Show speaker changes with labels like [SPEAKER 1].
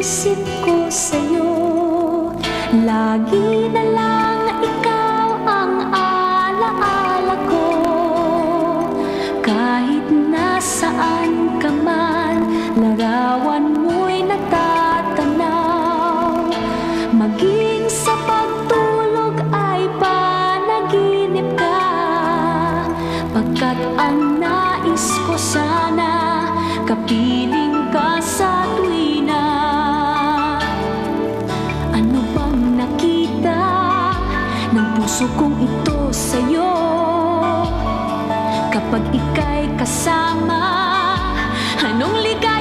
[SPEAKER 1] isip ko sa'yo. Lagi na lang ikaw ang alaala ko. Kahit nasaan ka man, larawan mo'y natatanaw. Maging sa pagtulog ay panaginip ka, pagkat ang nais ko sana kapiling ka sa tuwina. Ano bang nakita ng puso kong ito sa'yo? Kapag ika'y kasama, anong ligaya